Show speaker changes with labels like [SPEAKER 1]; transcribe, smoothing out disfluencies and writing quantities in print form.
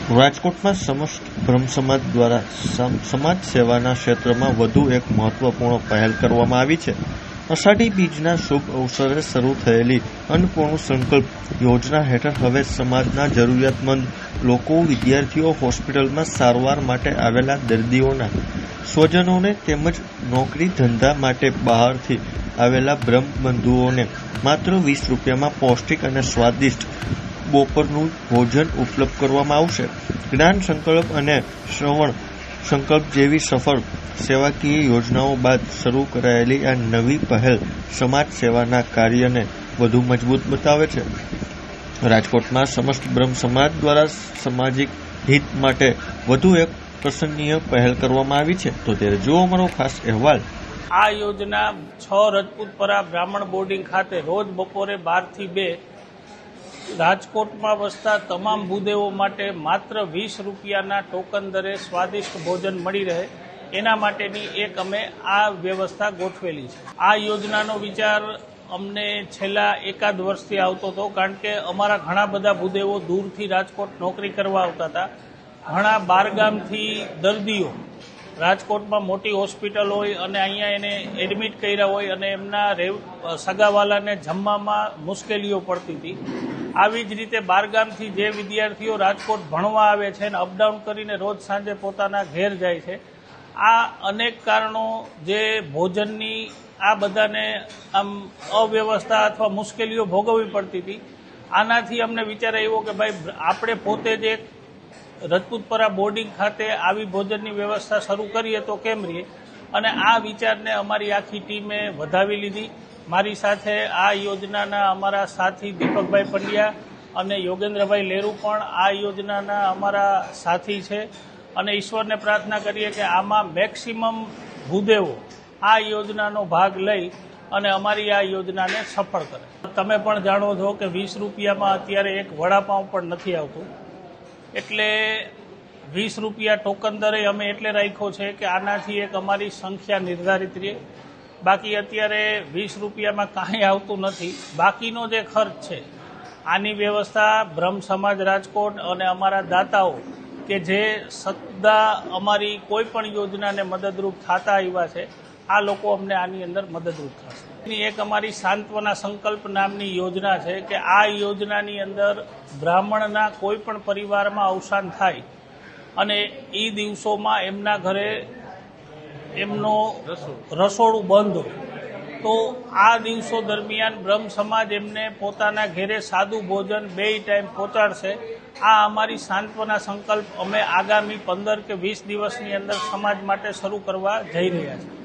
[SPEAKER 1] રાજકોટમાં સમસ્ત બ્રહ્મ સમાજ દ્વારા સમાજ સેવાના ક્ષેત્રમાં વધુ એક મહત્વપૂર્ણ પહેલ કરવામાં આવી છે. અષાઢી બીજના શુભ અવસરે શરૂ થયેલી અન્નપૂર્ણ સંકલ્પ યોજના હેઠળ હવે સમાજના જરૂરિયાતમંદ લોકો, વિદ્યાર્થીઓ, હોસ્પિટલમાં સારવાર માટે આવેલા દર્દીઓના સ્વજનોને તેમજ નોકરી ધંધા માટે બહારથી આવેલા બ્રહ્મ બંધુઓને માત્ર 20 રૂપિયામાં પૌષ્ટિક અને સ્વાદિષ્ટ બપોરનું ભોજન ઉપલબ્ધ કરવામાં આવશે. જ્ઞાન સંકલ્પ અને શ્રવણ સંકલ્પ જેવી સફળ સેવાકીય યોજનાઓ બાદ શરૂ કરાયેલી આ નવી પહેલ સમાજ સેવાના કાર્યને વધુ મજબૂત બનાવે છે. રાજકોટમાં સમસ્ત બ્રહ્મ સમાજ દ્વારા સામાજિક હિત માટે વધુ એક પ્રશંસનીય પહેલ કરવામાં આવી છે. તો ત્યારે જુઓ અમારો ખાસ અહેવાલ.
[SPEAKER 2] આ યોજના 6 રજપૂતપરા બ્રાહ્મણ બોર્ડિંગ ખાતે રોજ બપોરે 12 થી 2 રાજકોટમાં વસતા તમામ ભૂદેવો માટે માત્ર 20 રૂપિયાના ટોકન દરે સ્વાદિષ્ટ ભોજન મળી રહે એના માટેની એક અમે આ વ્યવસ્થા ગોઠવેલી છે. આ યોજનાનો વિચાર અમને છેલ્લા એકાદ વર્ષથી આવતો હતો, કારણ કે અમારા ઘણા બધા ભૂદેવો દૂરથી રાજકોટ નોકરી કરવા આવતા હતા. ઘણા બહારગામથી દર્દીઓ રાજકોટમાં મોટી હોસ્પિટલ હોય અને અહીંયા એને એડમિટ કર્યા હોય અને એમના સગાવાલાને જમવામાં મુશ્કેલીઓ પડતી હતી. આવી જ રીતે બહારગામથી જે વિદ્યાર્થીઓ રાજકોટ ભણવા આવે છે અને અપડાઉન કરીને રોજ સાંજે પોતાના ઘેર જાય છે, આ અનેક કારણો જે ભોજનની આ બધાને આમ અવ્યવસ્થા અથવા મુશ્કેલીઓ ભોગવવી પડતી હતી. આનાથી અમને વિચાર આવ્યો કે ભાઈ આપણે પોતે જ એક રજપૂતપરા બોર્ડિંગ ખાતે આવી ભોજનની વ્યવસ્થા શરૂ કરીએ તો કેમ રહીએ, અને આ વિચારને અમારી આખી ટીમે વધાવી લીધી. મારી સાથે આ યોજનાના અમારા સાથી દીપકભાઈ પંડ્યા અને યોગેન્દ્રભાઈ લેરુ પણ આ યોજનાના અમારા સાથી છે, અને ઈશ્વરને પ્રાર્થના કરીએ કે આમાં મેક્સિમમ ભૂદેવો આ યોજનાનો ભાગ લઈ અને અમારી આ યોજનાને સફળ કરે. તમે પણ જાણો છો કે 20 રૂપિયામાં અત્યારે એક વડાપાઉં પણ નથી આવતું, એટલે 20 રૂપિયા ટોકન દરે અમે એટલે રાખ્યો છે કે આનાથી એક અમારી સંખ્યા નિર્ધારિત રહે. બાકી અત્યારે 20 રૂપિયામાં કાંઈ આવતું નથી. બાકીનો જે ખર્ચ છે આની વ્યવસ્થા બ્રહ્મ સમાજ રાજકોટ અને અમારા દાતાઓ કે જે સદા અમારી કોઈ પણ યોજનાને મદદરૂપ થતા આવ્યા છે, આ લોકો અમને આની અંદર મદદરૂપ થશે. એની એક અમારી સાંત્વના સંકલ્પ નામની યોજના છે કે આ યોજનાની અંદર બ્રાહ્મણના કોઈ પણ પરિવારમાં અવસાન થાય અને એ દિવસોમાં એમના ઘરે એમનો રસોડું બંધ હોય તો આ દિવસો દરમિયાન બ્રહ્મ સમાજ એમને પોતાના ઘેરે સાદું ભોજન 2 ટાઈમ પહોંચાડશે. આ અમારી સાંત્વના સંકલ્પ અમે આગામી 15 કે 20 દિવસની અંદર સમાજ માટે શરૂ કરવા જઈ રહ્યા છીએ.